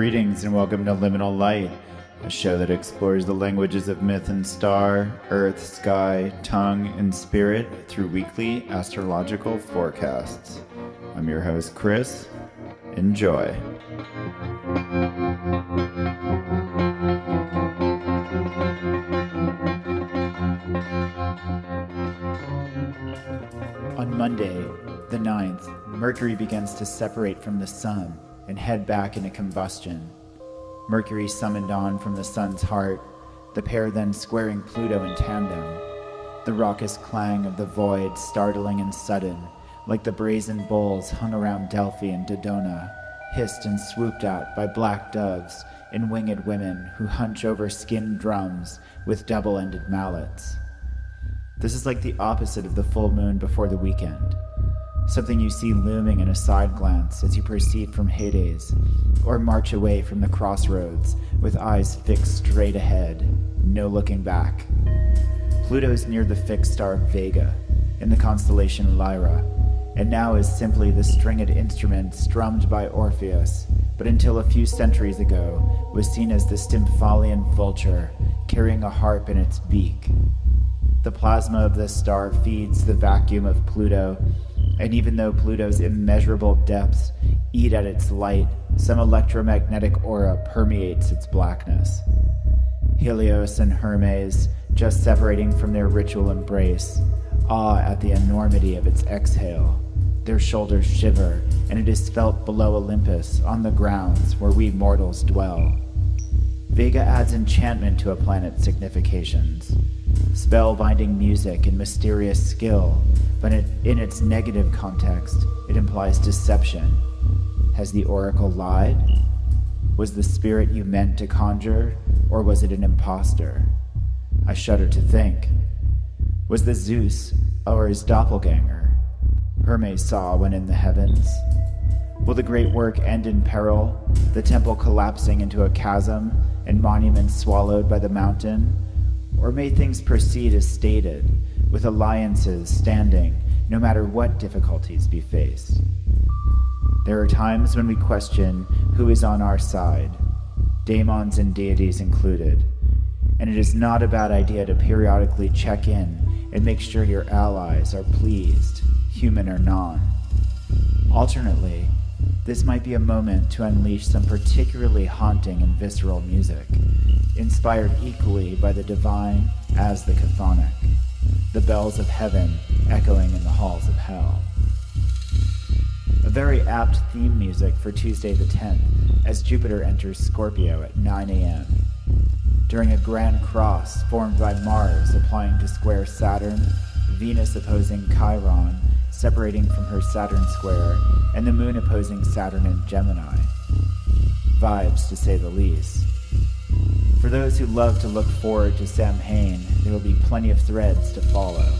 Greetings and welcome to Liminal Light, a show that explores the languages of myth and star, earth, sky, tongue, and spirit through weekly astrological forecasts. I'm your host, Chris. Enjoy. On Monday, the 9th, Mercury begins to separate from the Sun and head back into combustion. Mercury summoned on from the Sun's heart, the pair then squaring Pluto in tandem. The raucous clang of the void, startling and sudden, like the brazen bulls hung around Delphi and Dodona, hissed and swooped at by black doves and winged women who hunch over skinned drums with double-ended mallets. This is like the opposite of the full moon before the weekend. Something you see looming in a side glance as you proceed from Hades, or march away from the crossroads with eyes fixed straight ahead, no looking back. Pluto is near the fixed star Vega, in the constellation Lyra, and now is simply the stringed instrument strummed by Orpheus, but until a few centuries ago was seen as the Stymphalian vulture carrying a harp in its beak. The plasma of this star feeds the vacuum of Pluto, and even though Pluto's immeasurable depths eat at its light, some electromagnetic aura permeates its blackness. Helios and Hermes, just separating from their ritual embrace, awe at the enormity of its exhale. Their shoulders shiver, and it is felt below Olympus, on the grounds where we mortals dwell. Vega adds enchantment to a planet's significations, spellbinding music and mysterious skill, but in its negative context, it implies deception. Has the oracle lied? Was the spirit you meant to conjure, or was it an impostor? I shudder to think. Was the Zeus or his doppelganger Hermes saw when in the heavens? Will the great work end in peril, the temple collapsing into a chasm and monuments swallowed by the mountain? Or may things proceed as stated, with alliances standing no matter what difficulties be faced? There are times when we question who is on our side, daemons and deities included, and it is not a bad idea to periodically check in and make sure your allies are pleased, human or non. Alternately, this might be a moment to unleash some particularly haunting and visceral music, inspired equally by the divine as the chthonic, the bells of heaven echoing in the halls of hell. A very apt theme music for Tuesday the 10th, as Jupiter enters Scorpio at 9 a.m. During a grand cross formed by Mars applying to square Saturn, Venus opposing Chiron, separating from her Saturn square, and the moon opposing Saturn in Gemini. Vibes, to say the least. For those who love to look forward to Samhain, there will be plenty of threads to follow.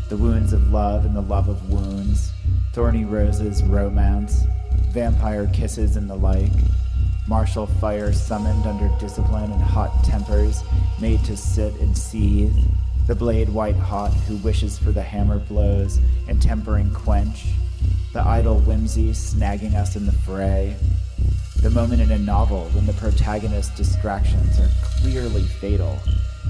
The wounds of love and the love of wounds, thorny roses, romance, vampire kisses and the like, martial fire summoned under discipline and hot tempers made to sit and seethe, the blade white hot who wishes for the hammer blows and tempering quench, the idle whimsy snagging us in the fray, the moment in a novel when the protagonist's distractions are clearly fatal,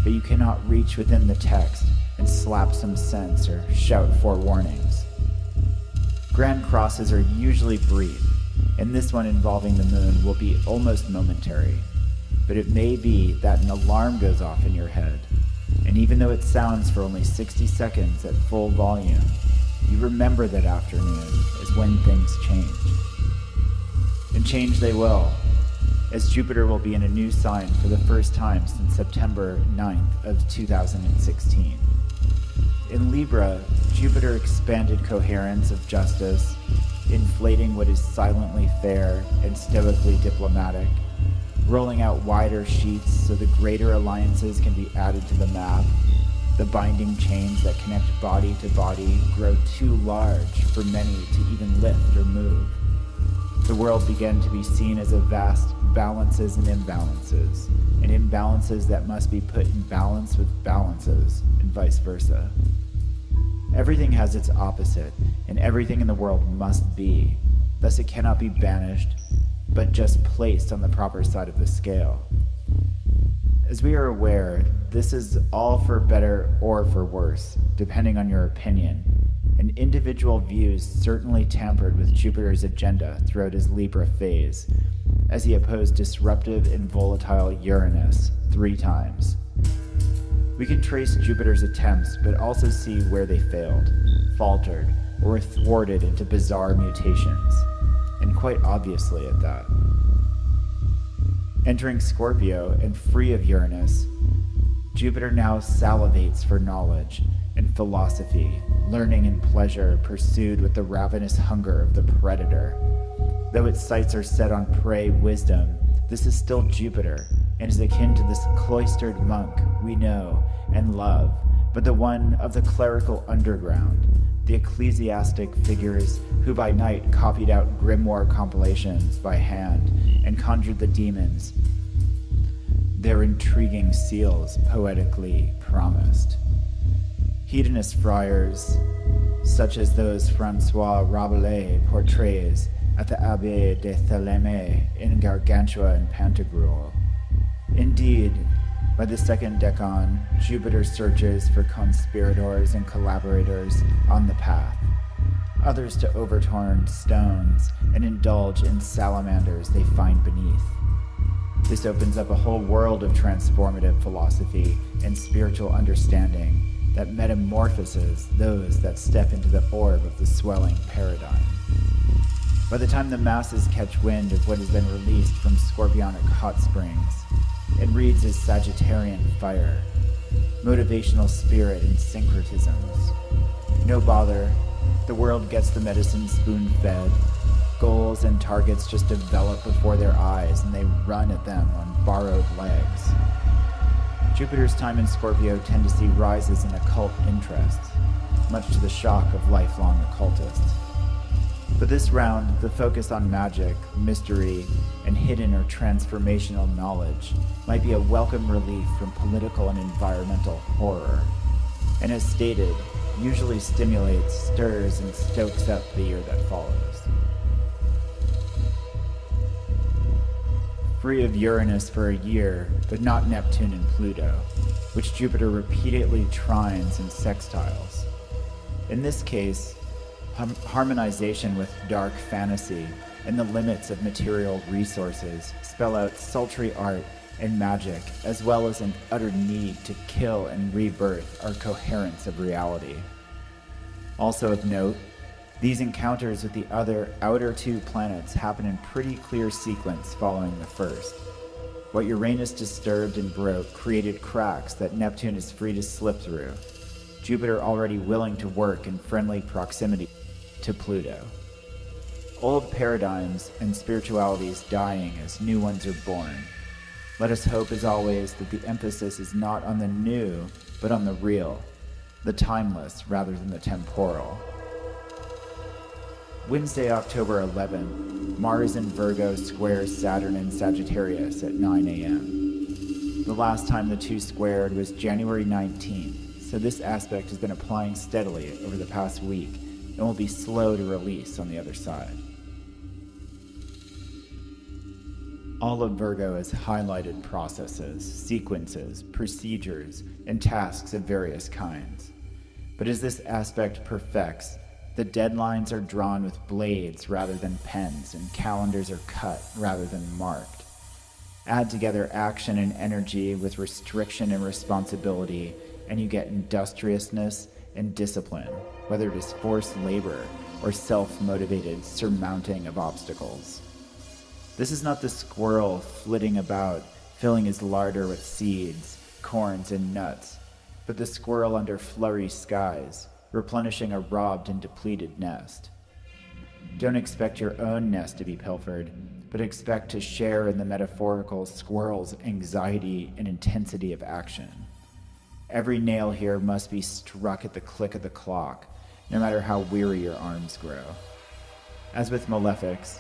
but you cannot reach within the text and slap some sense or shout forewarnings. Grand crosses are usually brief, and this one involving the moon will be almost momentary, but it may be that an alarm goes off in your head, and even though it sounds for only 60 seconds at full volume, you remember that afternoon is when things change. And change they will, as Jupiter will be in a new sign for the first time since September 9th of 2016. In Libra, Jupiter expanded coherence of justice, inflating what is silently fair and stoically diplomatic, rolling out wider sheets so the greater alliances can be added to the map. The binding chains that connect body to body grow too large for many to even lift or move. The world began to be seen as a vast balances and imbalances that must be put in balance with balances, and vice versa. Everything has its opposite, and everything in the world must be. Thus it cannot be banished, but just placed on the proper side of the scale. As we are aware, this is all for better or for worse, depending on your opinion, and individual views certainly tampered with Jupiter's agenda throughout his Libra phase, as he opposed disruptive and volatile Uranus 3 times. We can trace Jupiter's attempts, but also see where they failed, faltered, or were thwarted into bizarre mutations, and quite obviously at that. Entering Scorpio and free of Uranus, Jupiter now salivates for knowledge and philosophy, learning and pleasure pursued with the ravenous hunger of the predator. Though its sights are set on prey wisdom, this is still Jupiter, and is akin to this cloistered monk we know and love, but the one of the clerical underground, the ecclesiastic figures who by night copied out grimoire compilations by hand and conjured the demons their intriguing seals poetically promised. Hedonist friars, such as those Francois Rabelais portrays at the Abbaye de Theleme in Gargantua and Pantagruel. Indeed, by the second decan, Jupiter searches for conspirators and collaborators on the path, others to overturn stones and indulge in salamanders they find beneath. This opens up a whole world of transformative philosophy and spiritual understanding that metamorphoses those that step into the orb of the swelling paradigm. By the time the masses catch wind of what has been released from scorpionic hot springs, it reads as Sagittarian fire, motivational spirit and syncretisms. No bother, the world gets the medicine spoon-fed. Goals and targets just develop before their eyes and they run at them on borrowed legs. Jupiter's time in Scorpio tend to see rises in occult interests, much to the shock of lifelong occultists. But this round, the focus on magic, mystery, and hidden or transformational knowledge might be a welcome relief from political and environmental horror, and as stated, usually stimulates, stirs, and stokes up the year that follows. Free of Uranus for a year, but not Neptune and Pluto, which Jupiter repeatedly trines and sextiles. In this case, harmonization with dark fantasy and the limits of material resources spell out sultry art and magic, as well as an utter need to kill and rebirth our coherence of reality. Also of note, these encounters with the other outer 2 planets happen in pretty clear sequence following the first. What Uranus disturbed and broke created cracks that Neptune is free to slip through, Jupiter already willing to work in friendly proximity to Pluto. Old paradigms and spiritualities dying as new ones are born. Let us hope, as always, that the emphasis is not on the new, but on the real, the timeless rather than the temporal. Wednesday, October 11th, Mars in Virgo squares Saturn in Sagittarius at 9 a.m. The last time the two squared was January 19th, so this aspect has been applying steadily over the past week and will be slow to release on the other side. All of Virgo is highlighted processes, sequences, procedures, and tasks of various kinds. But as this aspect perfects, the deadlines are drawn with blades rather than pens, and calendars are cut rather than marked. Add together action and energy with restriction and responsibility, and you get industriousness and discipline, whether it is forced labor or self-motivated surmounting of obstacles. This is not the squirrel flitting about, filling his larder with seeds, corns, and nuts, but the squirrel under flurry skies, replenishing a robbed and depleted nest. Don't expect your own nest to be pilfered, but expect to share in the metaphorical squirrel's anxiety and intensity of action. Every nail here must be struck at the click of the clock, no matter how weary your arms grow. As with malefics,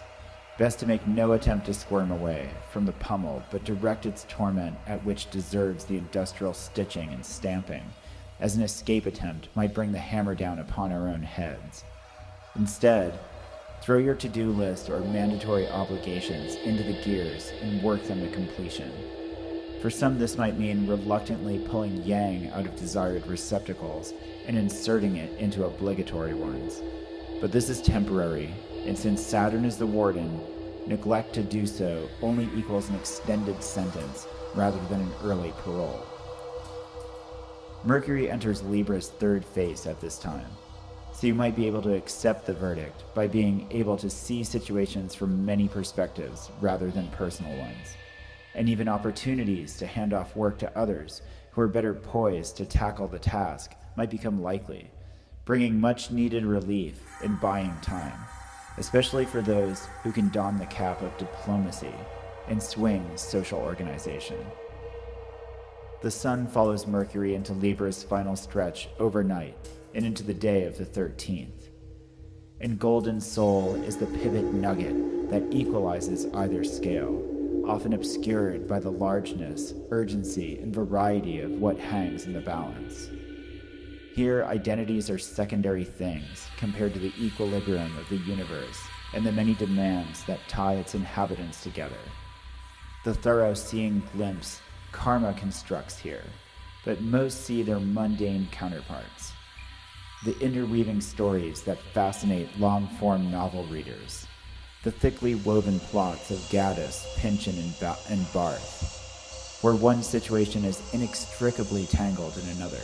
best to make no attempt to squirm away from the pummel, but direct its torment at which deserves the industrial stitching and stamping, as an escape attempt might bring the hammer down upon our own heads. Instead, Throw your to-do list or mandatory obligations into the gears and work them to completion. For some, this might mean reluctantly pulling yang out of desired receptacles and inserting it into obligatory ones. But this is temporary, and since Saturn is the warden, neglect to do so only equals an extended sentence rather than an early parole. Mercury enters Libra's third phase at this time, so you might be able to accept the verdict by being able to see situations from many perspectives rather than personal ones, and even opportunities to hand off work to others who are better poised to tackle the task might become likely, bringing much needed relief and buying time, especially for those who can don the cap of diplomacy and swing social organization. The Sun follows Mercury into Libra's final stretch overnight and into the day of the 13th. And Golden Soul is the pivot nugget that equalizes either scale, often obscured by the largeness, urgency, and variety of what hangs in the balance. Here, identities are secondary things compared to the equilibrium of the universe and the many demands that tie its inhabitants together. The thorough seeing glimpse karma constructs here, but most see their mundane counterparts. The interweaving stories that fascinate long-form novel readers. The thickly woven plots of Gaddis, Pynchon, and Barth, where one situation is inextricably tangled in another.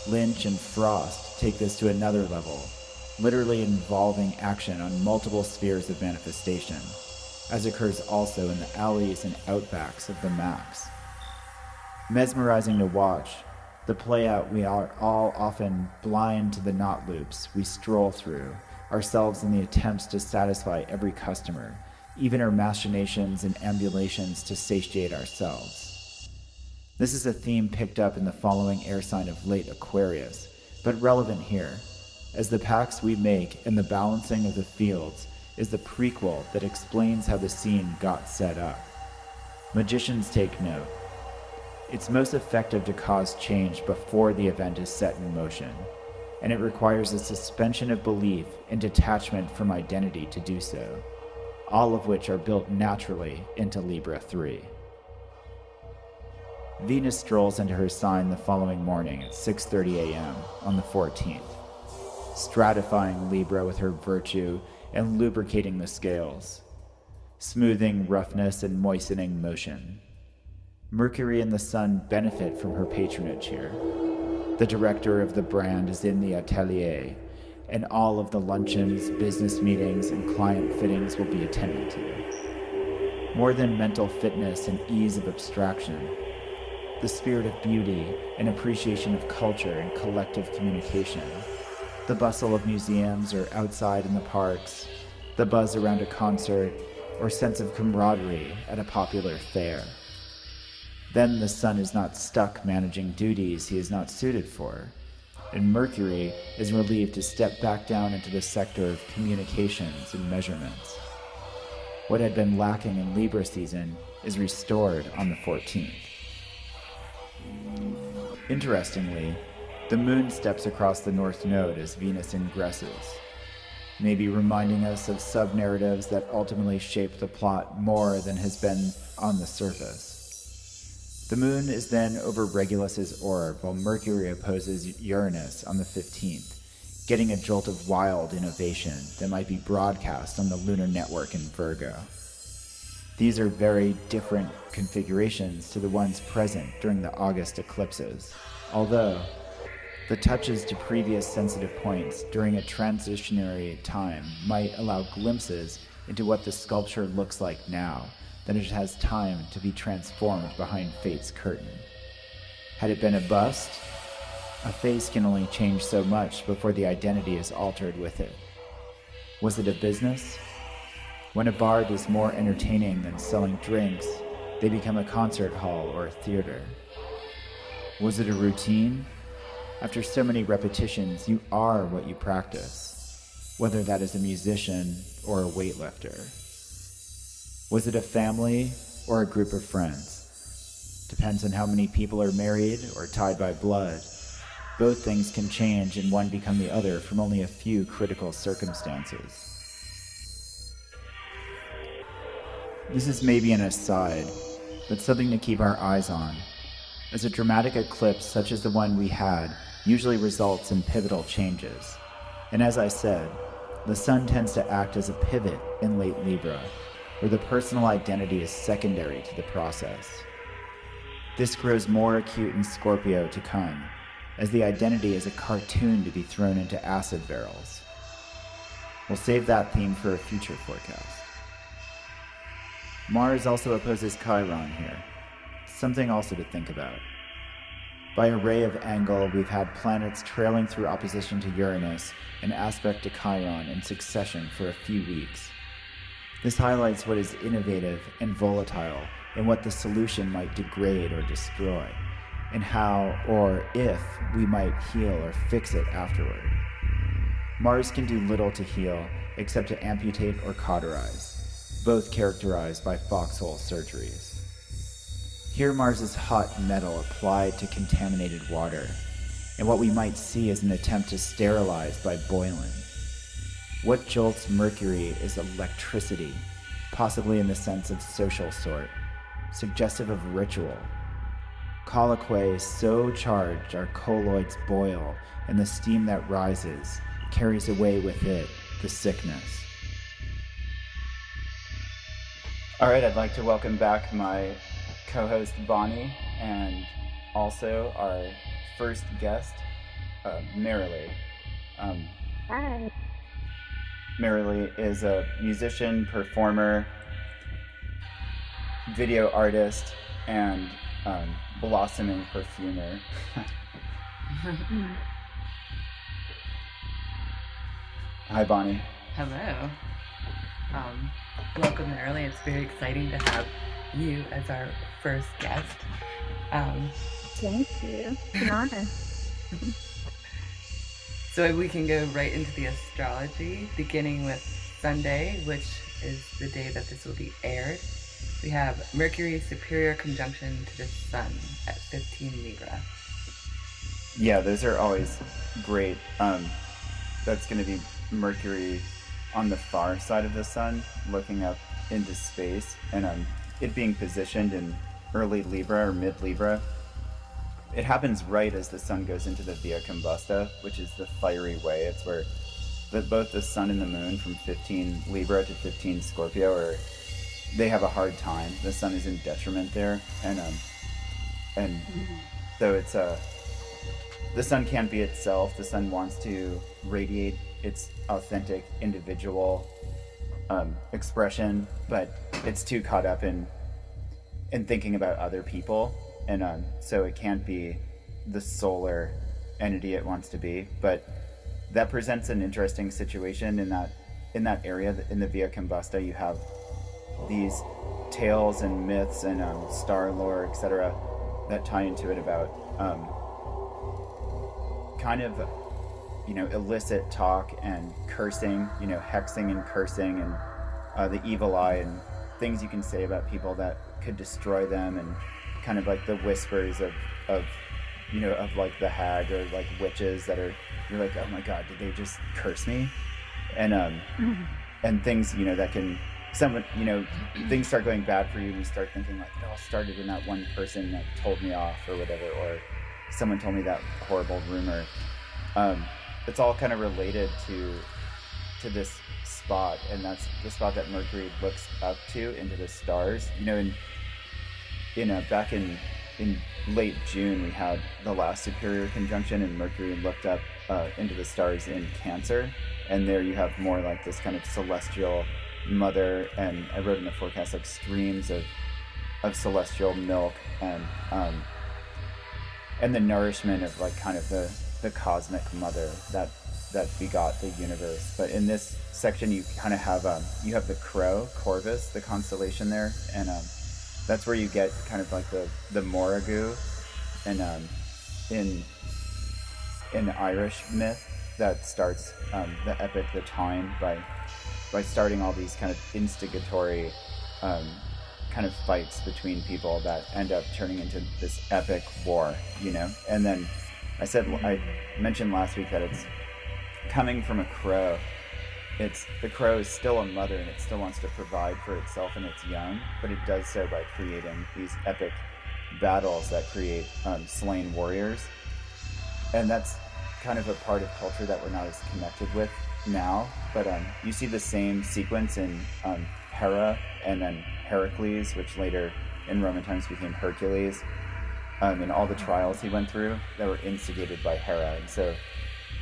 Lynch and Frost take this to another level, literally involving action on multiple spheres of manifestation, as occurs also in the alleys and outbacks of the Max. Mesmerizing to watch, the play-out we are all often blind to the knot loops we stroll through, ourselves in the attempts to satisfy every customer, even our machinations and ambulations to satiate ourselves. This is a theme picked up in the following air sign of late Aquarius, but relevant here, as the pacts we make and the balancing of the fields is the prequel that explains how the scene got set up. Magicians take note. It's most effective to cause change before the event is set in motion, and it requires a suspension of belief and detachment from identity to do so, all of which are built naturally into Libra 3. Venus strolls into her sign the following morning at 6:30 a.m. on the 14th, stratifying Libra with her virtue and lubricating the scales, smoothing roughness and moistening motion. Mercury and the Sun benefit from her patronage here. The director of the brand is in the atelier, and all of the luncheons, business meetings, and client fittings will be attended to. More than mental fitness and ease of abstraction, the spirit of beauty and appreciation of culture and collective communication, the bustle of museums or outside in the parks, the buzz around a concert, or sense of camaraderie at a popular fair. Then the Sun is not stuck managing duties he is not suited for, and Mercury is relieved to step back down into the sector of communications and measurements. What had been lacking in Libra season is restored on the 14th. Interestingly, the Moon steps across the North Node as Venus ingresses, maybe reminding us of sub-narratives that ultimately shape the plot more than has been on the surface. The Moon is then over Regulus's orb while Mercury opposes Uranus on the 15th, getting a jolt of wild innovation that might be broadcast on the lunar network in Virgo. These are very different configurations to the ones present during the August eclipses, although the touches to previous sensitive points during a transitionary time might allow glimpses into what the sculpture looks like now that it has time to be transformed behind fate's curtain. Had it been a bust, a face can only change so much before the identity is altered with it. Was it a business? When a bard is more entertaining than selling drinks, they become a concert hall or a theater. Was it a routine? After so many repetitions, you are what you practice, whether that is a musician or a weightlifter. Was it a family or a group of friends? Depends on how many people are married or tied by blood. Both things can change and one become the other from only a few critical circumstances. This is maybe an aside, but something to keep our eyes on, as a dramatic eclipse such as the one we had usually results in pivotal changes. And as I said, the sun tends to act as a pivot in late Libra, where the personal identity is secondary to the process. This grows more acute in Scorpio to come, as the identity is a cartoon to be thrown into acid barrels. We'll save that theme for a future forecast. Mars also opposes Chiron here, something also to think about. By array of angle, we've had planets trailing through opposition to Uranus and aspect to Chiron in succession for a few weeks. This highlights what is innovative and volatile and what the solution might degrade or destroy, and how or if we might heal or fix it afterward. Mars can do little to heal except to amputate or cauterize, both characterized by foxhole surgeries. Here Mars is hot metal applied to contaminated water, and what we might see is an attempt to sterilize by boiling. What jolts Mercury is electricity, possibly in the sense of social sort, suggestive of ritual. Colloquy so charged our colloids boil, and the steam that rises carries away with it the sickness. All right, I'd like to welcome back my co-host Bonnie, and also our first guest, Maralie. Hi. Maralie is a musician, performer, video artist, and blossoming perfumer. Hi, Bonnie. Hello. Welcome, Maralie. It's very exciting to have you as our first guest. Thank you. It's an honor. So we can go right into the astrology, beginning with Sunday, which is the day that this will be aired. We have Mercury superior conjunction to the Sun at 15 Libra. Yeah, those are always great. That's going to be Mercury on the far side of the Sun, looking up into space, and it being positioned in early Libra or mid Libra. It happens right as the Sun goes into the Via Combusta, which is the fiery way. It's where both the Sun and the Moon from 15 Libra to 15 Scorpio they have a hard time. The Sun is in detriment there, and so it's the Sun can't be itself. The Sun wants to radiate its authentic individual expression, but it's too caught up in thinking about other people, and so it can't be the solar entity it wants to be. But that presents an interesting situation in that area. In the Via Combusta, you have these tales and myths and star lore, etc., that tie into it about kind of illicit talk and cursing, hexing and cursing, and the evil eye, and things you can say about people that could destroy them, and kind of like the whispers of like the hag, or like witches that are, you're like, oh my god, did they just curse me? And and things that can things start going bad for you, and you start thinking like, it all started in that one person that told me off or whatever, or someone told me that horrible rumor. It's all kind of related to this spot, and that's the spot that Mercury looks up to into the stars. Back in late June, we had the last superior conjunction, and Mercury looked up into the stars in Cancer, and there you have more like this kind of celestial mother, and I wrote in the forecast like streams of celestial milk, and the nourishment of like kind of the cosmic mother that begot the universe. But in this section, you kind of have you have the crow, Corvus, the constellation there, and that's where you get kind of like the Morrigu, and in Irish myth that starts the epic The Time by starting all these kind of instigatory kind of fights between people that end up turning into this epic war, And then I mentioned last week that it's coming from a crow, the crow is still a mother and it still wants to provide for itself and its young, but it does so by creating these epic battles that create slain warriors. And that's kind of a part of culture that we're not as connected with now. But you see the same sequence in Hera and then Heracles, which later in Roman times became Hercules, and all the trials he went through that were instigated by Hera. And so,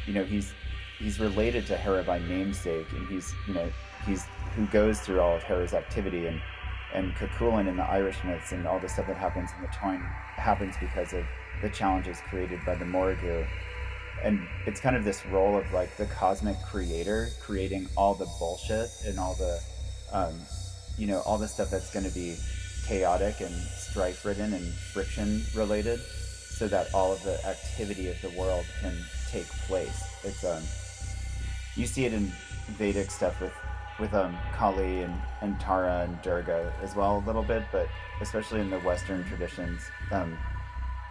he's related to Hera by namesake, and he's who goes through all of Hera's activity, and Cuchulainn in the Irish myths and all the stuff that happens in the Twine happens because of the challenges created by the Morrigu. And it's kind of this role of like the cosmic creator creating all the bullshit and all the all the stuff that's going to be chaotic and strife ridden and friction related, so that all of the activity of the world can take place. It's you see it in Vedic stuff with Kali and Tara and Durga as well a little bit, but especially in the Western traditions,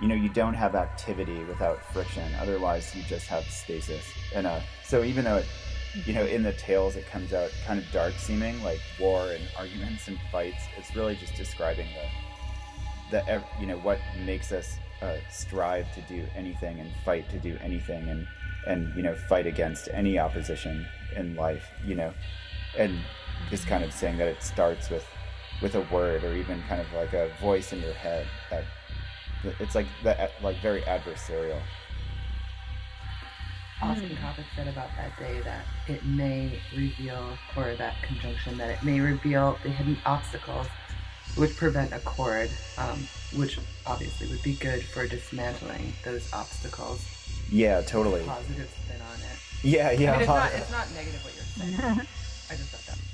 you don't have activity without friction. Otherwise, you just have stasis. And so even though in the tales it comes out kind of dark seeming, like war and arguments and fights, it's really just describing what makes us strive to do anything and fight to do anything and fight against any opposition in life, and just kind of saying that it starts with a word or even kind of like a voice in your head, that it's like very adversarial. Austin Coppock said about that day that it may reveal, or that conjunction, that it may reveal the hidden obstacles which prevent a chord, which obviously would be good for dismantling those obstacles. Yeah, totally. Positive spin on it. Yeah. I mean, it's not negative what you're saying. I just thought that was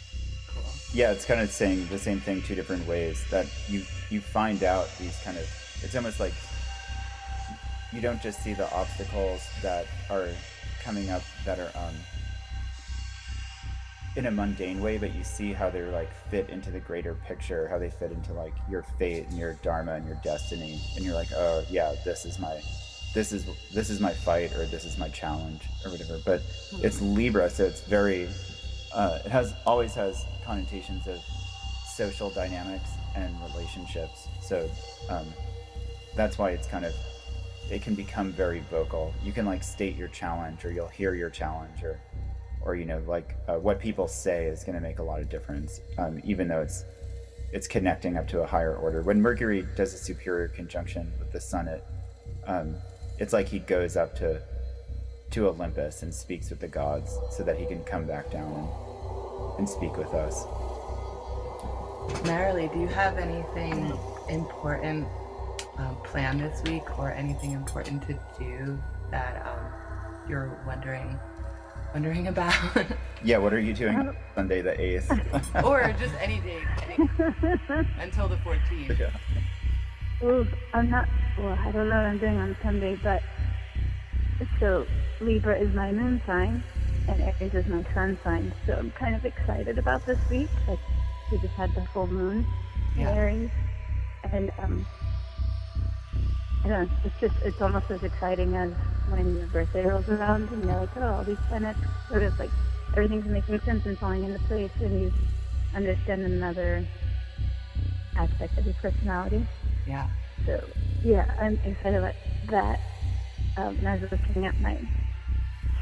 cool. Yeah, it's kind of saying the same thing two different ways, that you find out these kind of, it's almost like you don't just see the obstacles that are coming up that are in a mundane way, but you see how they're like fit into the greater picture, how they fit into like your fate and your dharma and your destiny, and you're like, oh yeah, this is my fight, or this is my challenge, or whatever. But it's Libra, so it's very it always has connotations of social dynamics and relationships, so that's why it's kind of, it can become very vocal. You can like state your challenge, or you'll hear your challenge, or what people say is going to make a lot of difference, even though it's connecting up to a higher order. When Mercury does a superior conjunction with the sun, it's like he goes up to Olympus and speaks with the gods, so that he can come back down and speak with us. Maralie, do you have anything important planned this week, or anything important to do that you're wondering about? Yeah, what are you doing Sunday the 8th? Or just any day until the 14th. Yeah. Ooh, I don't know what I'm doing on Sunday, but so Libra is my moon sign and Aries is my sun sign, so I'm kind of excited about this week. Like, we just had the full moon in Aries, and I don't know, it's almost as exciting as when your birthday rolls around and you're like, oh, all these planets sort of like, everything's making sense and falling into place, and you understand another aspect of your personality. Yeah. So, yeah, I'm excited about that. And I was looking at my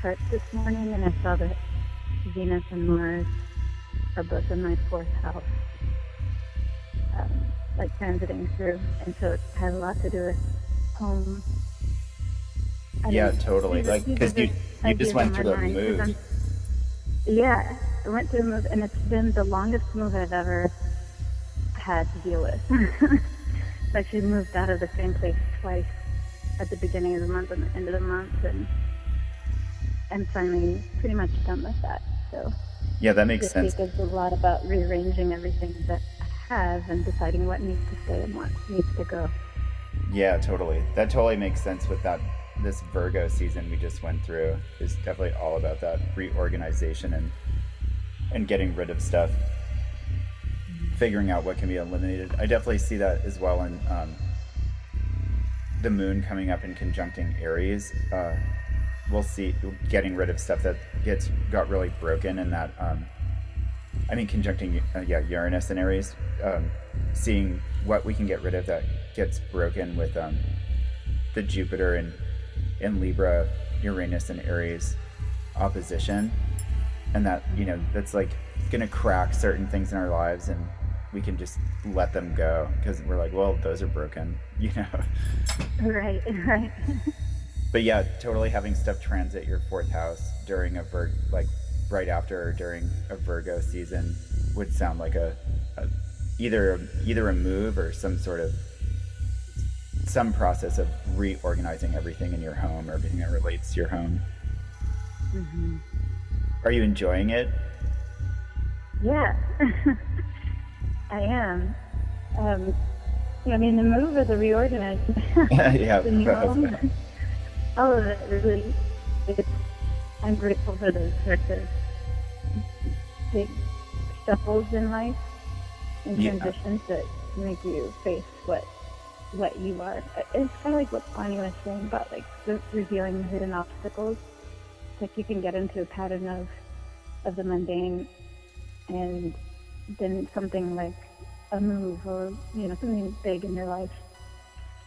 chart this morning, and I saw that Venus and Mars are both in my 4th house, like transiting through, and so it has a lot to do with home. Yeah, totally. Like, because you just went through a move. Yeah, I went through a move, and it's been the longest move I've ever had to deal with. I actually moved out of the same place twice, at the beginning of the month and the end of the month, and I'm finally pretty much done with that. So yeah, that makes sense. This week is a lot about rearranging everything that I have and deciding what needs to stay and what needs to go. Yeah, totally. That totally makes sense with this Virgo season we just went through. Is definitely all about that reorganization and getting rid of stuff, figuring out what can be eliminated. I definitely see that as well in the moon coming up and conjuncting Aries. we'll see getting rid of stuff that got really broken, and that conjuncting Uranus and Aries, seeing what we can get rid of that gets broken with the Jupiter in Libra, Uranus and Aries opposition, and that that's like gonna crack certain things in our lives, and we can just let them go because we're like, well, those are broken. Right. But yeah, totally having stuff transit your fourth house during like right after or during a Virgo season would sound like either a move or some process of reorganizing everything in your home or everything that relates to your home. Mm-hmm. Are you enjoying it? Yeah, I am. The move or the reorganizing. Yeah. The new home. All of it really. I'm grateful for those sorts of big shuffles in life and transitions that make you face what you are. It's kind of like what Bonnie was saying about like revealing the hidden obstacles. It's like you can get into a pattern of the mundane, and then something like a move or something big in your life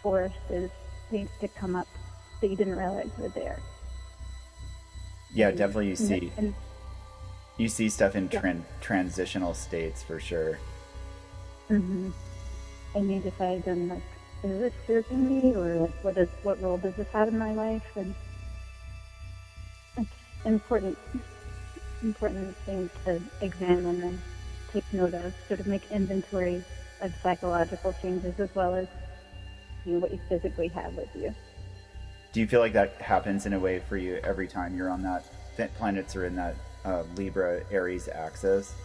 forces things to come up that you didn't realize were there. Yeah, definitely. You see stuff in transitional states for sure. Mm-hmm. And you decide then, like, is this serving me, or like, what role does this have in my life? And it's important thing to examine and take note of, sort of make inventory of psychological changes as well as what you physically have with you. Do you feel like that happens in a way for you every time you're on that planets are in that Libra Aries axis?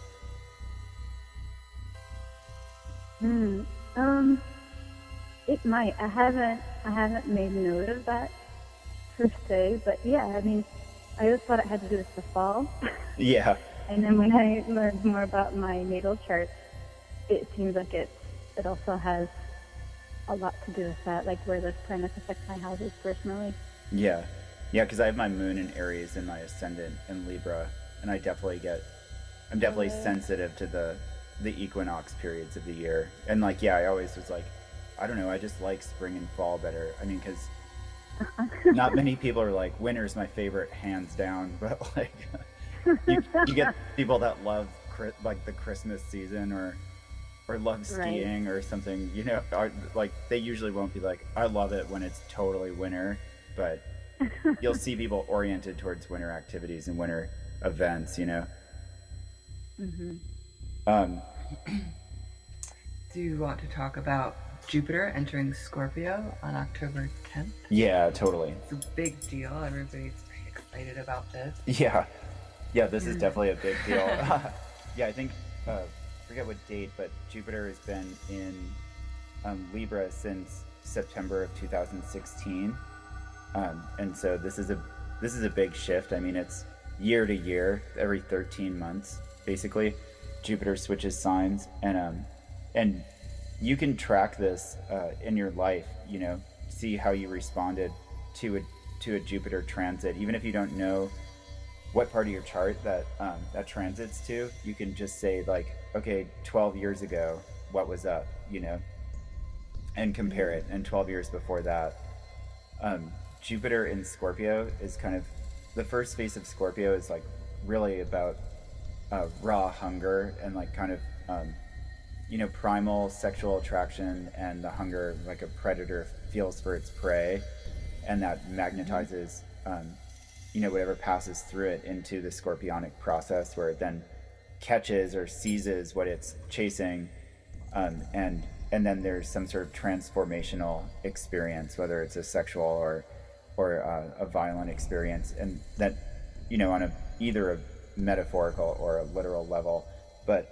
It might. I haven't made note of that per se, but yeah, I always thought it had to do with the fall. Yeah. And then when I learned more about my natal chart, it seems like it also has a lot to do with that, like where those planets affect my houses personally. Yeah, because I have my moon in Aries and my ascendant in Libra, and I'm definitely sensitive to the equinox periods of the year. And like, yeah, I always was like, I don't know, I just like spring and fall better. Because not many people are like, winter's my favorite, hands down. But like, you get people that love like the Christmas season or love skiing or something, like they usually won't be like, I love it when it's totally winter, but you'll see people oriented towards winter activities and winter events, Mm-hmm. Do you want to talk about Jupiter entering Scorpio on October 10th? Yeah, totally. It's a big deal. Everybody's pretty excited about this. Yeah, this is definitely a big deal. Yeah, I think forget what date, but Jupiter has been in Libra since September of 2016, and so this is a big shift. It's year to year, every 13 months, basically, Jupiter switches signs, and you can track this in your life. See how you responded to a Jupiter transit, even if you don't know what part of your chart that transits to. You can just say like, okay, 12 years ago, what was up, and compare it. And 12 years before that, Jupiter in Scorpio is kind of, the first phase of Scorpio is like really about raw hunger and like kind of, primal sexual attraction and the hunger like a predator feels for its prey, and that magnetizes, whatever passes through it into the scorpionic process, where it then catches or seizes what it's chasing, and then there's some sort of transformational experience, whether it's a sexual or a violent experience, and that on either a metaphorical or a literal level, but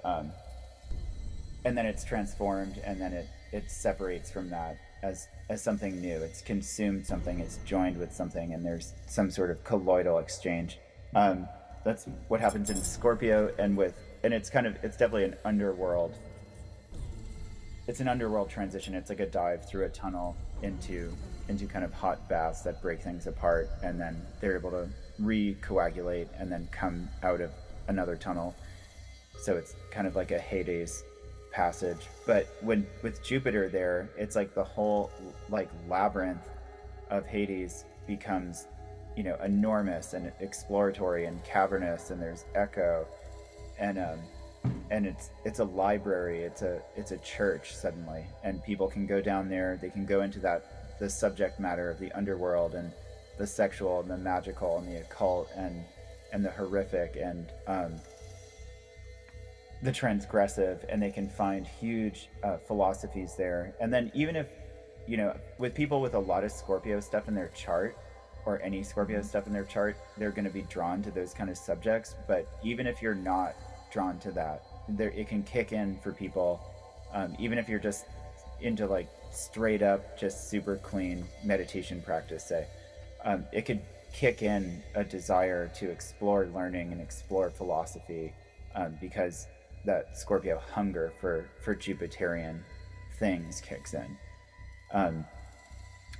and then it's transformed, and then it separates from that as something new. It's consumed something, it's joined with something, and there's some sort of colloidal exchange. That's what happens in Scorpio, and it's definitely an underworld. It's an underworld transition. It's like a dive through a tunnel into into kind of hot baths that break things apart, and then they're able to recoagulate and then come out of another tunnel. So it's kind of like a Hades passage. But with Jupiter there, it's like the whole like labyrinth of Hades becomes, you know, enormous and exploratory and cavernous, and there's echo, and it's a library, it's a church suddenly, and people can go down there, they can go into the subject matter of the underworld and the sexual and the magical and the occult and the horrific and the transgressive, and they can find huge philosophies there. And then even if, you know, with people with a lot of Scorpio stuff in their chart, or any Scorpio stuff in their chart, they're going to be drawn to those kind of subjects. But even if you're not drawn to that, it can kick in for people, even if you're just into like straight up just super clean meditation practice, say, it could kick in a desire to explore learning and explore philosophy, because that Scorpio hunger for Jupiterian things kicks in, and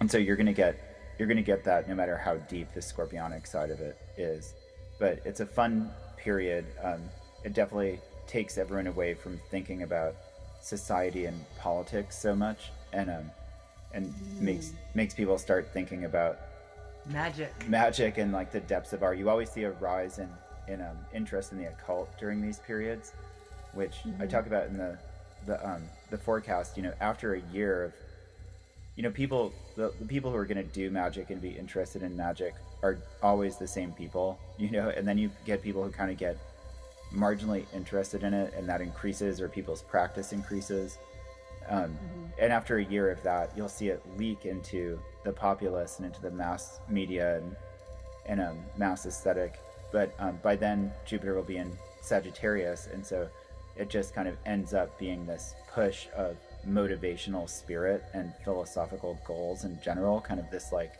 so you're gonna get that no matter how deep the Scorpionic side of it is. But it's a fun period. It definitely takes everyone away from thinking about society and politics so much, and makes people start thinking about magic and like the depths of art. You always see a rise in interest in the occult during these periods, which I talk about in the forecast. You know, after a year of, you know, the people who are going to do magic and be interested in magic are always the same people, you know, and then you get people who kind of get marginally interested in it, and that increases, or people's practice increases. And after a year of that, you'll see it leak into the populace and into the mass media and mass aesthetic. But by then, Jupiter will be in Sagittarius, and so it just kind of ends up being this push of motivational spirit and philosophical goals in general, kind of this like,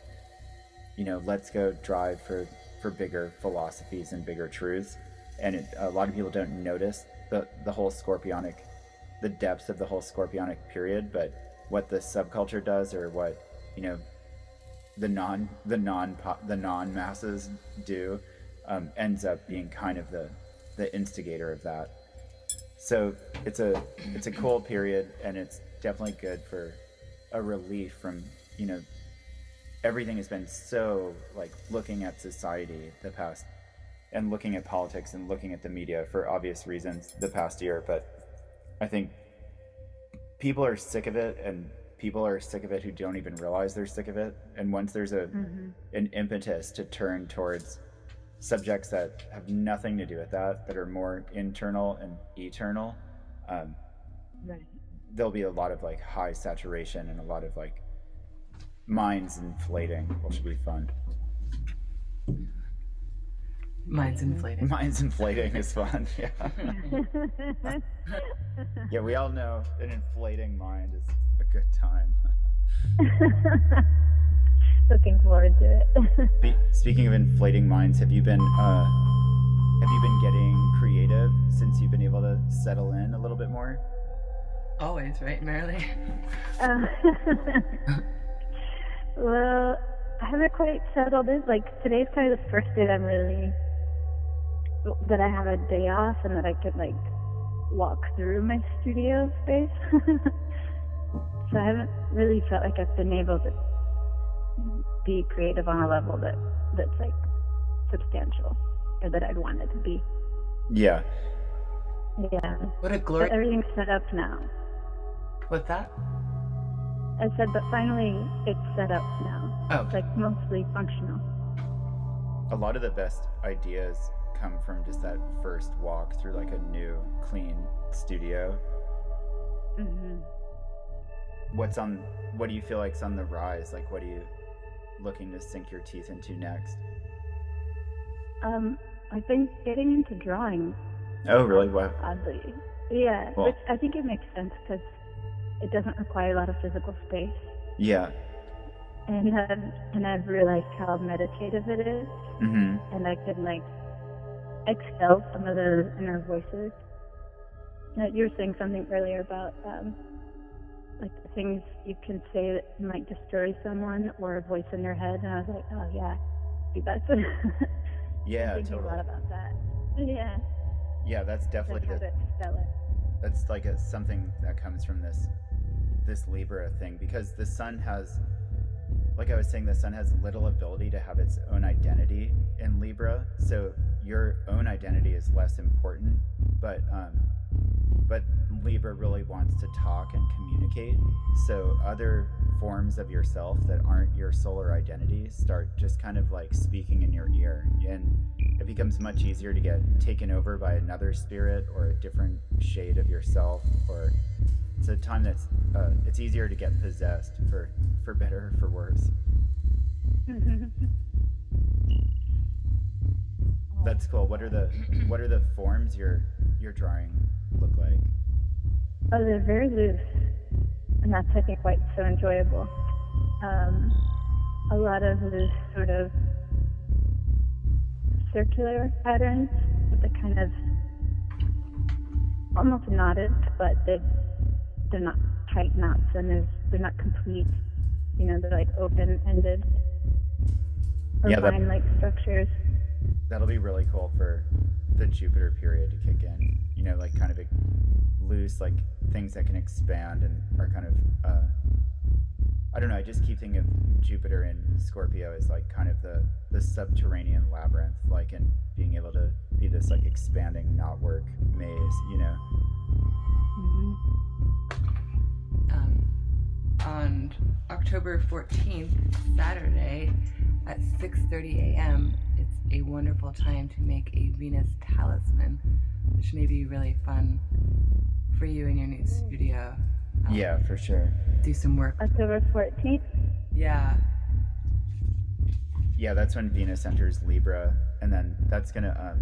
you know, let's go drive for bigger philosophies and bigger truths. And a lot of people don't notice the whole Scorpionic, the depths of the whole Scorpionic period, but what the subculture does, or what, you know, the non masses do, ends up being kind of the instigator of that. So it's a cool period, and it's definitely good for a relief from, you know, everything has been so like looking at society the past, and looking at politics and looking at the media for obvious reasons the past year. But I think people are sick of it, and people are sick of it who don't even realize they're sick of it. And once there's an impetus to turn towards subjects that have nothing to do with that are more internal and eternal, there'll be a lot of like high saturation and a lot of like minds inflating, which should be fun. Minds inflating is fun. Yeah. Yeah, we all know an inflating mind is a good time. Looking forward to it. Speaking of inflating minds, have you been getting creative since you've been able to settle in a little bit more? Always, right, Maralie? Well, I haven't quite settled in. Like, today's kind of the first day that I have a day off, and that I could like walk through my studio space. So I haven't really felt like I've been able to be creative on a level that's like substantial, or that I'd want it to be. Yeah. Yeah. What a glory! But everything's set up now. What's that? I said, but finally it's set up now. Oh. It's like mostly functional. A lot of the best ideas come from just that first walk through like a new, clean studio. Mm-hmm. What do you feel like's on the rise? Like, what are you looking to sink your teeth into next? I've been getting into drawing. Oh, really? Wow. Oddly. Yeah, Well, which I think it makes sense because it doesn't require a lot of physical space. yeah. And I've realized how meditative it is. Mm-hmm. And I can like expel some of the inner voices. You were saying something earlier about like things you can say that might destroy someone, or a voice in your head. And I was like, oh yeah, that's Yeah, thinking totally. a lot about that. Yeah, Yeah, that's definitely like how to spell it. that's like something that comes from this Libra thing, because the sun has, like I was saying, the sun has little ability to have its own identity in Libra. So your own identity is less important, but Libra really wants to talk and communicate. So other forms of yourself that aren't your solar identity start just kind of like speaking in your ear, and it becomes much easier to get taken over by another spirit or a different shade of yourself. Or it's a time that's it's easier to get possessed, for better or for worse. That's cool. What are the forms your drawing look like? Oh, they're very loose, and that's, I think, why it's so enjoyable. A lot of loose, sort of circular patterns, with the kind of almost knotted, but they're not tight knots, and they're not complete. You know, they're like open-ended or Yeah, vine-like structures. that'll be really cool for the Jupiter period to kick in. You know, like kind of loose, like things that can expand and are kind of I don't know, I just keep thinking of Jupiter in Scorpio as like kind of the subterranean labyrinth, like, and being able to be this like expanding knotwork maze, you know. On October 14th, Saturday, at 6:30 a.m., it's a wonderful time to make a Venus talisman, which may be really fun for you in your new studio. Yeah, for sure. Do some work. October 14th. Yeah. Yeah, that's when Venus enters Libra, and then that's gonna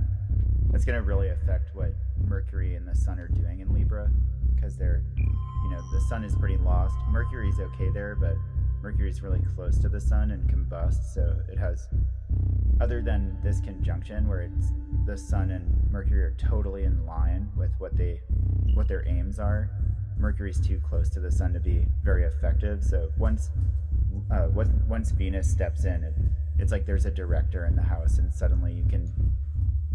really affect what Mercury and the Sun are doing in Libra, because they're, you know, the Sun is pretty lost. Mercury's okay there, but Mercury's really close to the Sun and combusts, so it has, other than this conjunction where it's the Sun and Mercury are totally in line with what their aims are. Mercury's too close to the Sun to be very effective. So once Venus steps in, it's like there's a director in the house, and suddenly you can,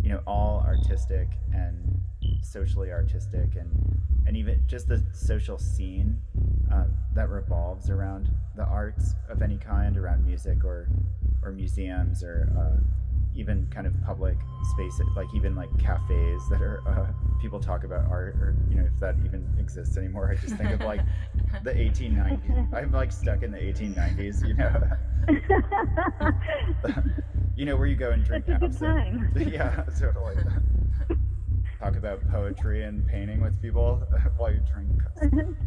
you know, all artistic and socially artistic, and even just the social scene that revolves around the arts of any kind, around music or museums, or even kind of public spaces, like even like cafes that are people talk about art, or, you know, if that even exists anymore. I just think of like the 1890s. I'm like stuck in the 1890s, you know. You know, where you go and drink That's a good time. Yeah, totally. Talk about poetry and painting with people while you drink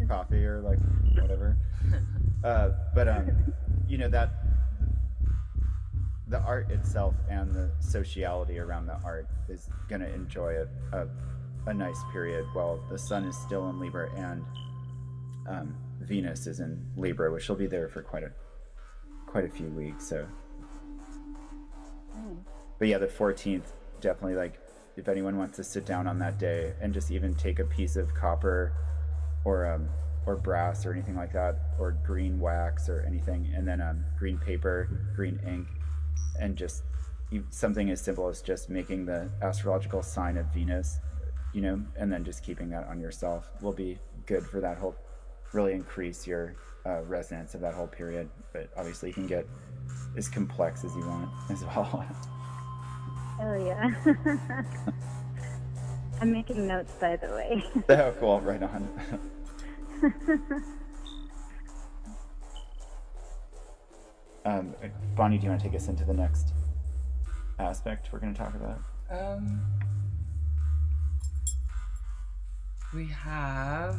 coffee or like whatever. But you know, that the art itself and the sociality around the art is going to enjoy a nice period while the Sun is still in Libra, and Venus is in Libra, which will be there for quite a few weeks. So, but yeah, the 14th, definitely, like, if anyone wants to sit down on that day and just even take a piece of copper or brass or anything like that, or green wax or anything, and then green paper, green ink, and just something as simple as just making the astrological sign of Venus, you know, and then just keeping that on yourself will be good for that whole, really increase your resonance of that whole period. But obviously you can get as complex as you want as well. Oh yeah. I'm making notes, by the way. Oh, cool. Right on. Bonnie, do you want to take us into the next aspect we're going to talk about? We have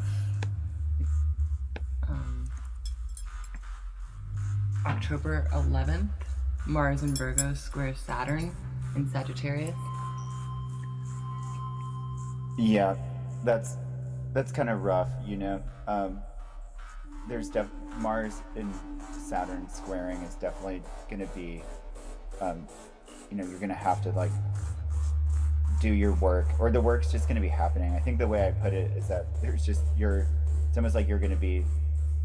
October 11th, Mars in Virgo square Saturn in Sagittarius. Yeah, that's kind of rough, you know. There's Mars in Saturn squaring is definitely going to be, you know, you're going to have to like do your work, or the work's just going to be happening. I think the way I put it is that there's just it's almost like you're going to be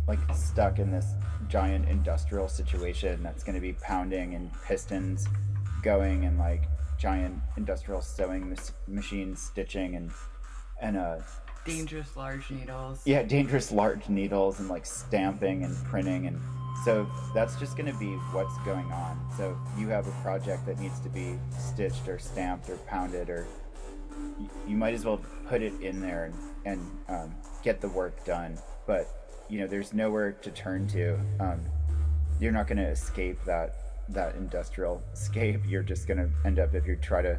like stuck in this giant industrial situation that's going to be pounding and pistons going and like giant industrial sewing machines stitching and Dangerous large needles. yeah, dangerous large needles and like stamping and printing. And so that's just going to be what's going on. So you have a project that needs to be stitched or stamped or pounded, or you might as well put it in there and get the work done. But you know, there's nowhere to turn to. You're not going to escape that industrial scape. You're just going to end up, if you try to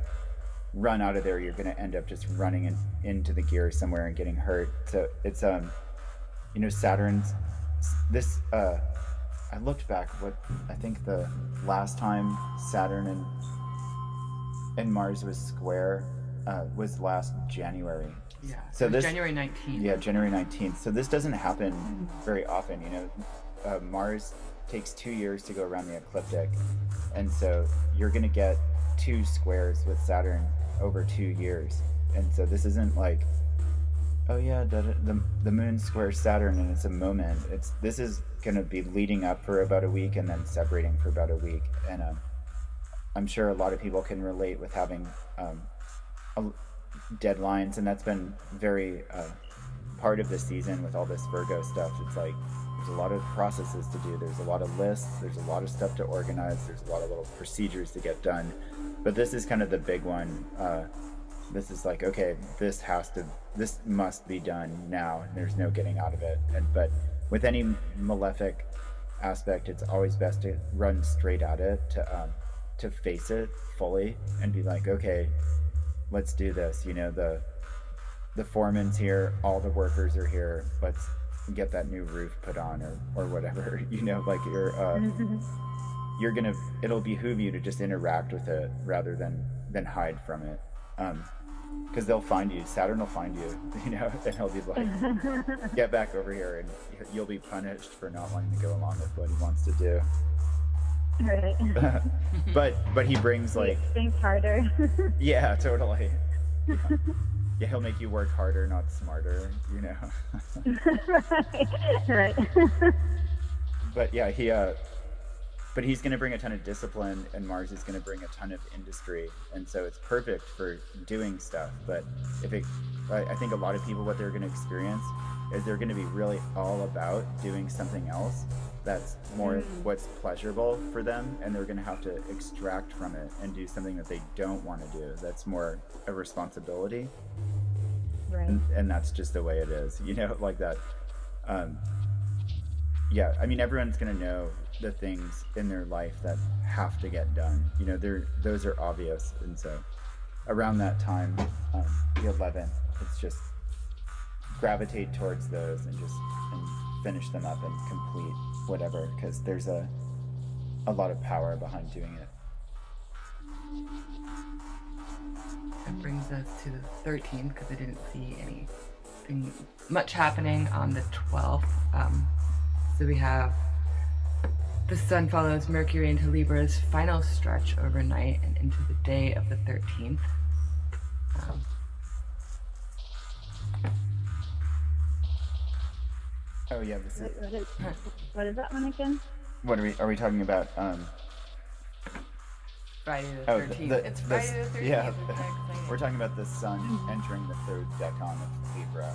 run out of there, you're going to end up just running into the gear somewhere and getting hurt. So it's you know, Saturn's this I looked back, what I think the last time Saturn and Mars was square was last January. Yeah. So this January 19th. Yeah, January 19th. So this doesn't happen very often, you know. Mars takes 2 years to go around the ecliptic, and so you're going to get 2 squares with Saturn over 2 years. And so this isn't like, oh yeah, the moon squares Saturn and it's a moment. This is going to be leading up for about a week and then separating for about a week. And I'm sure a lot of people can relate with having deadlines, and that's been very part of the season with all this Virgo stuff. It's like there's a lot of processes to do, there's a lot of lists, there's a lot of stuff to organize, there's a lot of little procedures to get done. But this is kind of the big one. This is like, okay, this must be done now, and there's no getting out of it. But with any malefic aspect, it's always best to run straight at it, to face it fully and be like, okay, let's do this. You know, the foreman's here, all the workers are here, let's get that new roof put on, or whatever. You know, like you're gonna, it'll behoove you to just interact with it rather than hide from it, because they'll find you. Saturn will find you, you know, and he'll be like, get back over here, and you'll be punished for not wanting to go along with what he wants to do. Right. but he brings like think harder. Yeah, totally. Yeah, he'll make you work harder, not smarter, you know. Right. But yeah, but he's going to bring a ton of discipline, and Mars is going to bring a ton of industry, and so it's perfect for doing stuff. But I think a lot of people, what they're going to experience is they're going to be really all about doing something else that's more what's pleasurable for them, and they're going to have to extract from it and do something that they don't want to do, that's more a responsibility. Right. And that's just the way it is, you know, like that. Yeah, I mean, everyone's going to know the things in their life that have to get done, you know, those are obvious. And so around that time, the 11th, it's just gravitate towards those and finish them up and complete whatever, because there's a lot of power behind doing it. That brings us to the 13th, because I didn't see anything much happening on the 12th. So we have the Sun follows Mercury into Libra's final stretch overnight and into the day of the 13th. Oh yeah, What is that one again? What are we talking about? Friday the 13th. It's Friday the 13th. Yeah, we're talking about the Sun entering the third decan of Libra,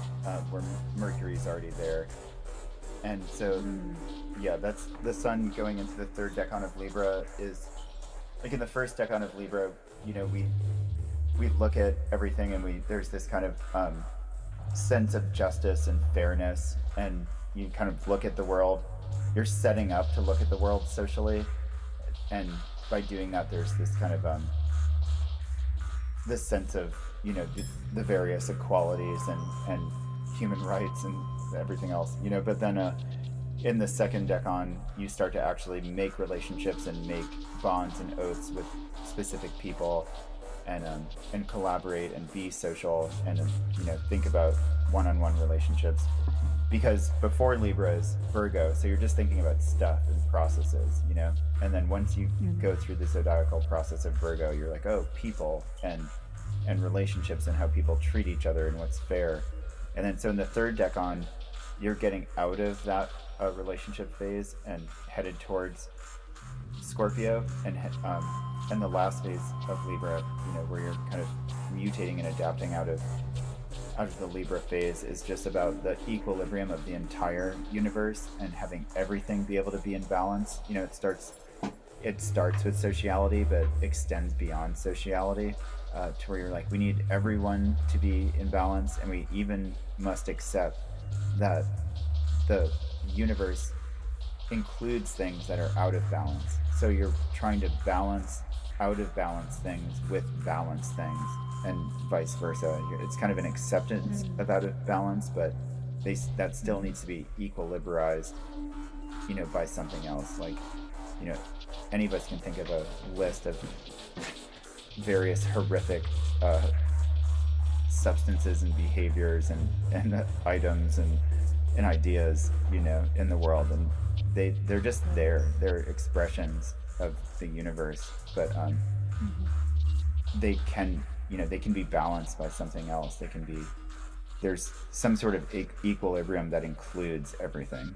where Mercury's already there. And so, yeah, that's the Sun going into the third decan of Libra. Is like in the first decan of Libra, you know, we look at everything, and there's this kind of sense of justice and fairness, and you kind of look at the world. You're setting up to look at the world socially, and by doing that, there's this kind of this sense of, you know, the various equalities and human rights and everything else, you know. But then in the second decan, you start to actually make relationships and make bonds and oaths with specific people, and collaborate and be social, and you know, think about one-on-one relationships. Because before Libra is Virgo, so you're just thinking about stuff and processes, you know. And then once you go through the zodiacal process of Virgo, you're like, oh, people and relationships and how people treat each other and what's fair. And then so in the third decan, you're getting out of that a relationship phase and headed towards Scorpio, and the last phase of Libra, where you're kind of mutating and adapting out of the Libra phase, is just about the equilibrium of the entire universe and having everything be able to be in balance. It starts with sociality, but extends beyond sociality, to where you're like, we need everyone to be in balance, and we even must accept that the universe includes things that are out of balance. So you're trying to balance out of balance things with balanced things, and vice versa. It's kind of an acceptance of out of balance, but that still needs to be equilibrized, by something else. Like, any of us can think of a list of various horrific substances and behaviors and items and ideas, in the world, and they're just there. They're expressions of the universe, but they can be balanced by something else. There's some sort of equilibrium that includes everything,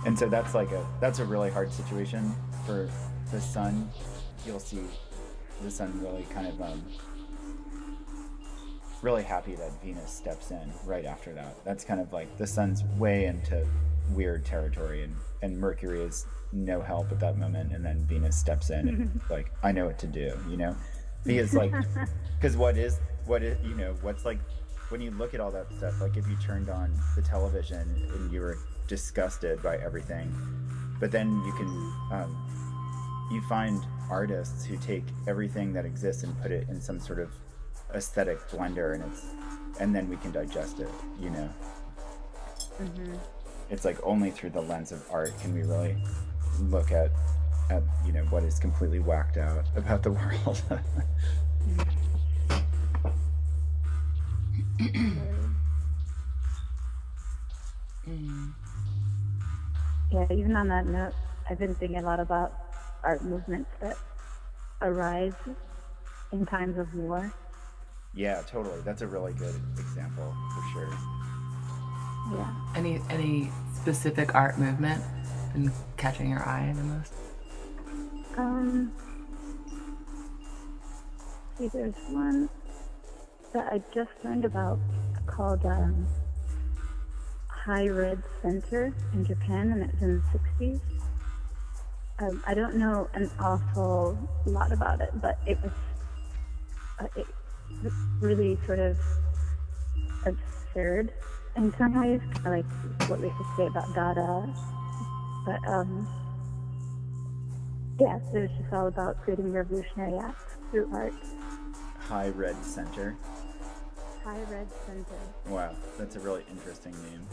and so that's a really hard situation for the sun. You'll see the sun really kind of really happy that Venus steps in right after that. That's kind of like the sun's way into weird territory, and Mercury is no help at that moment, and then Venus steps in and like, I know what to do, because what's like, when you look at all that stuff, like if you turned on the television and you were disgusted by everything, but then you can you find artists who take everything that exists and put it in some sort of aesthetic blender, and then we can digest it, It's like only through the lens of art can we really look at what is completely whacked out about the world. Yeah, even on that note, I've been thinking a lot about art movements that arise in times of war. Yeah, totally. That's a really good example, for sure. Yeah. Any specific art movement been catching your eye the most? See, there's one that I just learned about called High Red Center in Japan, and it's in the 60s. I don't know an awful lot about it, but it was really sort of absurd in some ways, kind of like what we could say about Dada. But yeah, so it's just all about creating revolutionary acts through art. High Red Center. High Red Center. Wow, that's a really interesting name.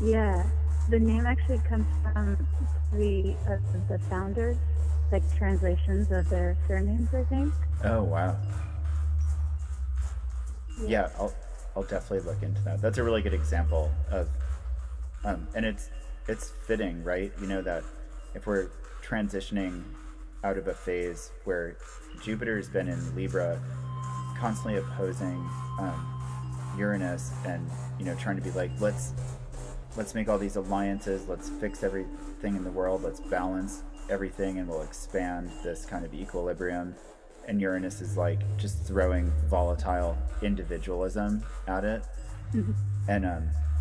Yeah, the name actually comes from three of the founders, like translations of their surnames, I think. Oh wow. Yeah, I'll definitely look into that. That's a really good example of, and it's fitting, right? That if we're transitioning out of a phase where Jupiter has been in Libra, constantly opposing Uranus, and trying to be like, let's make all these alliances, let's fix everything in the world, let's balance everything, and we'll expand this kind of equilibrium. And Uranus is like just throwing volatile individualism at it. And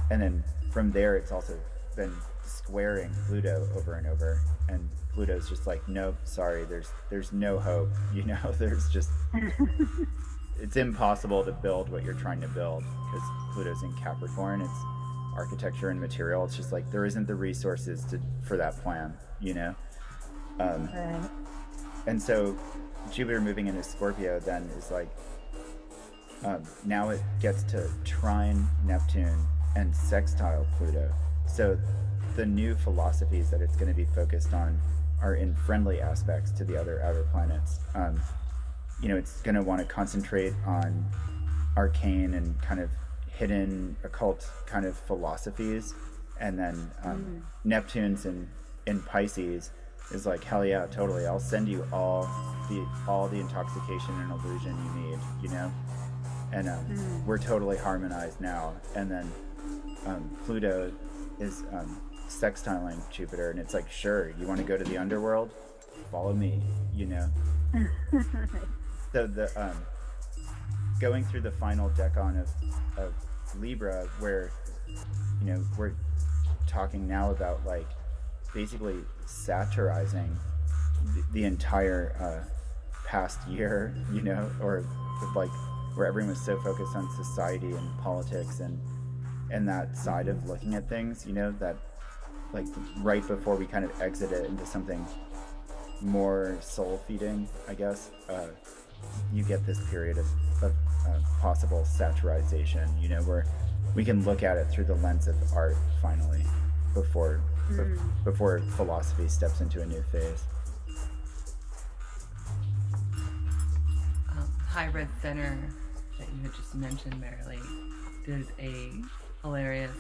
then from there, it's also been squaring Pluto over and over, and Pluto's just like, nope, sorry, there's no hope. There's just it's impossible to build what you're trying to build, because Pluto's in Capricorn. It's architecture and material. It's just like there isn't the resources for that plan. Right. And so Jupiter moving into Scorpio then is like, now it gets to trine Neptune and sextile Pluto. So the new philosophies that it's going to be focused on are in friendly aspects to the other outer planets. It's going to want to concentrate on arcane and kind of hidden occult kind of philosophies. And then Neptune's in Pisces is like, hell yeah, totally. I'll send you all the intoxication and illusion you need, and we're totally harmonized now. And then Pluto is sextiling Jupiter, and it's like, sure, you want to go to the underworld? Follow me, you know. So the going through the final decan of Libra, where, you know, we're talking now about like basically satirizing the entire past year, you know, or like where everyone was so focused on society and politics and that side of looking at things, you know, that like right before we kind of exit it into something more soul feeding, I guess, you get this period of possible satirization, you know, where we can look at it through the lens of art finally before philosophy steps into a new phase. High Red Center that you had just mentioned, Maralie, did a hilarious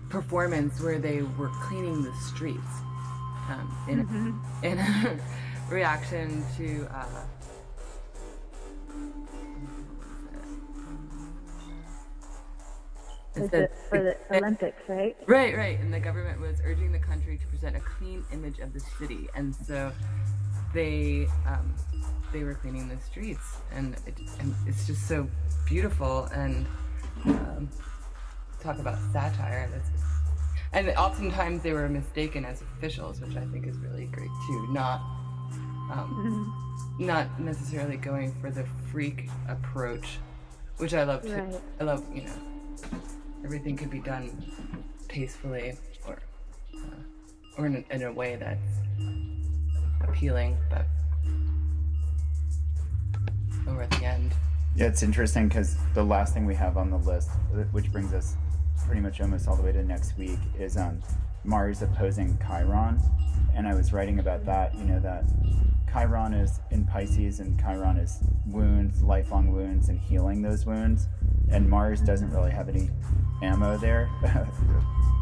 performance where they were cleaning the streets in a reaction to for the Olympics, right? Right. And the government was urging the country to present a clean image of the city, and so they were cleaning the streets, and it's just so beautiful. And talk about satire. And oftentimes they were mistaken as officials, which I think is really great too. Not necessarily going for the freak approach, which I love too. Right. I love, you know, everything could be done tastefully or in a way that's appealing, but over at the end. Yeah, it's interesting because the last thing we have on the list, which brings us pretty much almost all the way to next week, is Mars opposing Chiron. And I was writing about that, you know, that Chiron is in Pisces, and Chiron is wounds, lifelong wounds, and healing those wounds. And Mars doesn't really have any ammo there.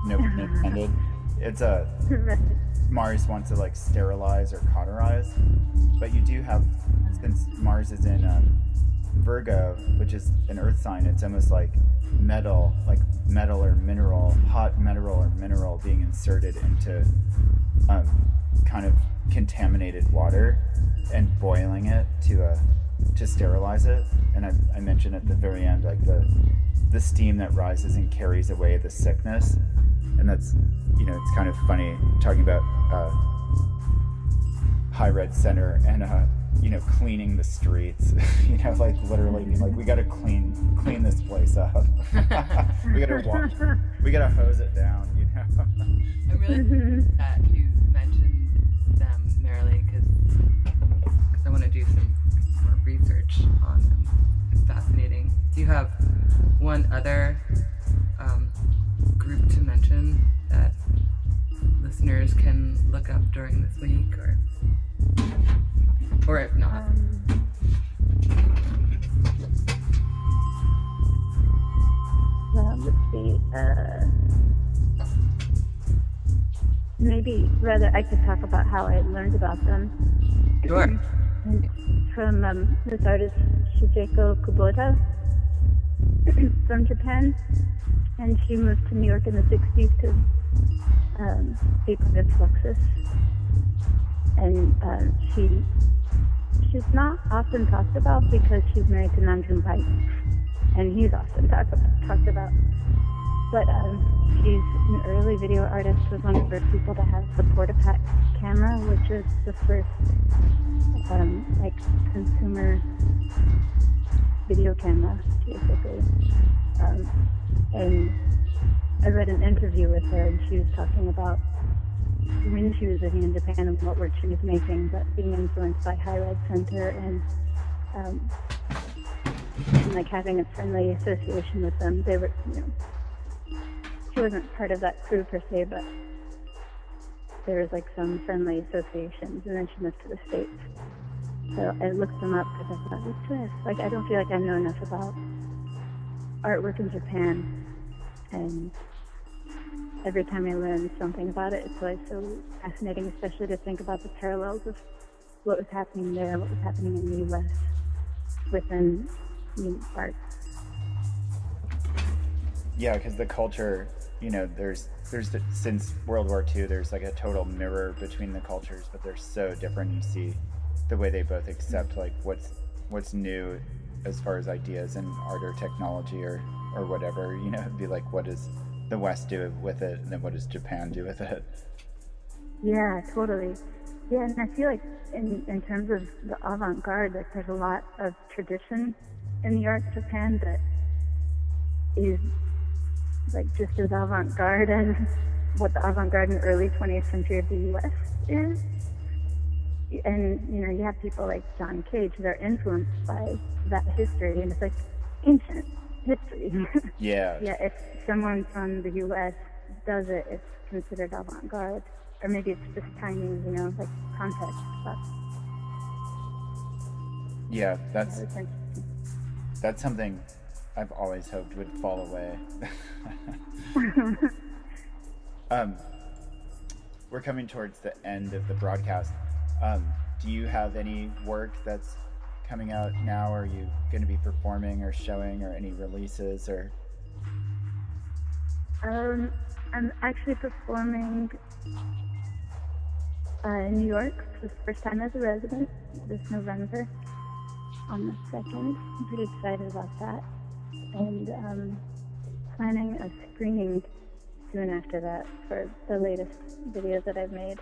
No pun intended. It's Mars wants to like sterilize or cauterize, but you do have, since Mars is in Virgo, which is an earth sign, it's almost like metal or mineral, hot metal or mineral being inserted into kind of contaminated water and boiling it to sterilize it. And I mentioned at the very end, like the steam that rises and carries away the sickness. And that's, you know, it's kind of funny talking about High Red Center and you know, cleaning the streets. You know, like literally being like, we gotta clean this place up. we gotta hose it down, you know. I'm really that you mentioned them, Maralie, because I want to do some more research on them. It's fascinating. Do you have one other group to mention that listeners can look up during this week, or if not? Let's see. Maybe rather I could talk about how I learned about them. Sure. From this artist Shigeko Kubota from Japan, and she moved to New York in the 60s to speak with Fluxus. And she's not often talked about because she's married to Namjoon Paik, and he's often talked about. But she's an early video artist, was one of the first people to have the Portapat camera, which was the first like consumer video camera, basically. And I read an interview with her, and she was talking about when she was living in Japan and what work she was making, but being influenced by High Red Center and like having a friendly association with them. They were, you know, she wasn't part of that crew per se, but there was like some friendly associations, and then she moved to the States. So I looked them up because I thought, what's this? Like, I don't feel like I know enough about artwork in Japan, and every time I learn something about it, it's always so fascinating, especially to think about the parallels of what was happening there, what was happening in the U.S. within art. Yeah, because the culture, there's since World War II, there's like a total mirror between the cultures, but they're so different. You see the way they both accept like what's new as far as ideas and art or technology or whatever. It'd be like, what does the West do with it, and then what does Japan do with it? Yeah, totally. Yeah, and I feel like in terms of the avant-garde, like there's a lot of tradition in the art of Japan that is like just as avant-garde as what the avant-garde in the early 20th century of the U.S. is. And, you have people like John Cage that are influenced by that history, and it's like ancient history. Yeah. Yeah, if someone from the U.S. does it, it's considered avant-garde. Or maybe it's just timing, like context stuff. Yeah, that's interesting. That's something I've always hoped would fall away. We're coming towards the end of the broadcast. Do you have any work that's coming out now? Are you going to be performing or showing, or any releases? Or I'm actually performing in New York for the first time as a resident this November on the 2nd. I'm pretty excited about that. And planning a screening soon after that for the latest videos that I've made.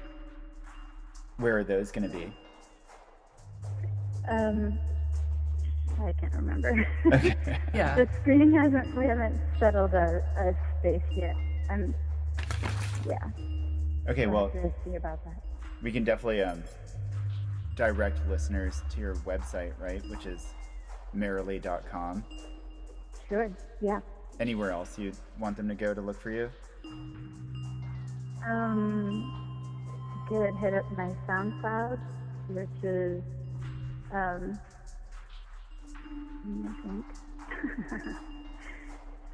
where are those going to be? I can't remember. Okay. Yeah. The screening we haven't settled a space yet. Yeah. Okay, well, I'll have to see about that. we can definitely direct listeners to your website, right? Which is Maralie.com. Sure, yeah. Anywhere else you want them to go to look for you? Good. Hit up my SoundCloud, which is I think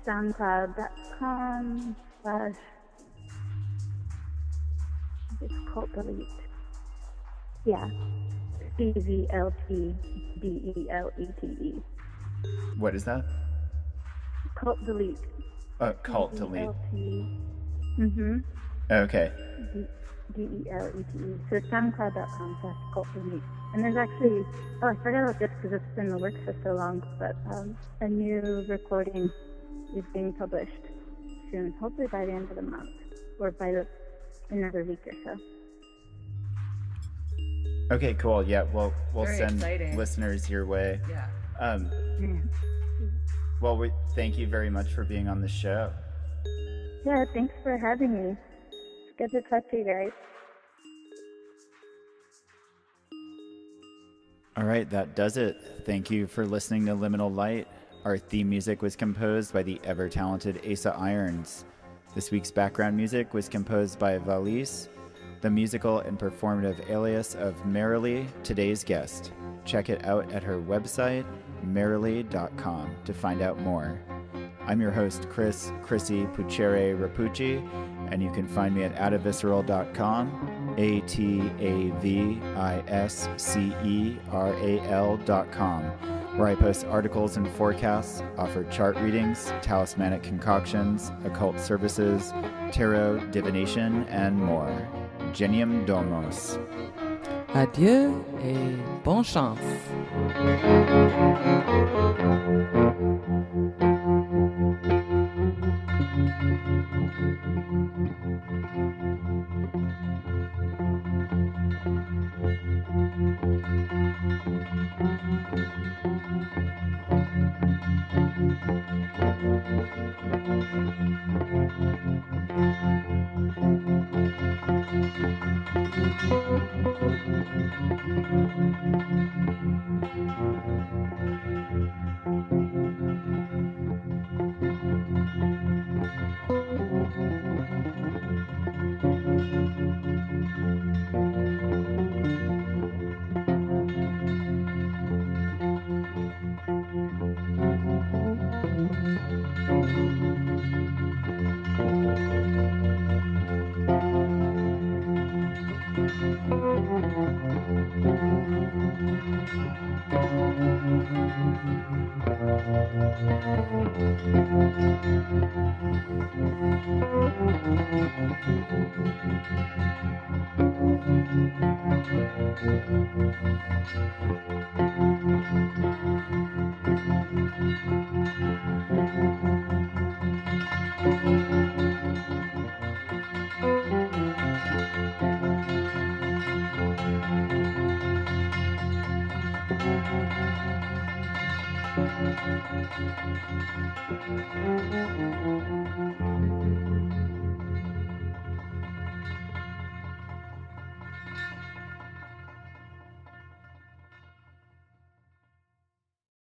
soundcloud.com/ it's Cult Delete. Yeah. CVLTDELETE. What is that? Cult Delete. Cult Delete. Mm-hmm. Okay. DELETE. So it's soundcloud.com/Cult Delete. And there's actually, I forgot about this because it's been in the works for so long, but a new recording is being published soon, hopefully by the end of the month, or by another week or so. Okay, cool. Yeah, we'll Very send exciting. listeners your way. Yeah. Well, thank you very much for being on the show. Yeah, thanks for having me. It's good to talk to you guys. All right, that does it. Thank you for listening to Liminal Light. Our theme music was composed by the ever-talented Asa Irons. This week's background music was composed by Valise, the musical and performative alias of Maralie, today's guest. Check it out at her website, Maralie.com, to find out more. I'm your host, Chrissy Puchere Rapucci, and you can find me at atavisceral.com, ATAVISCERAL.com, where I post articles and forecasts, offer chart readings, talismanic concoctions, occult services, tarot, divination, and more. Genium Domos. Adieu et bonne chance.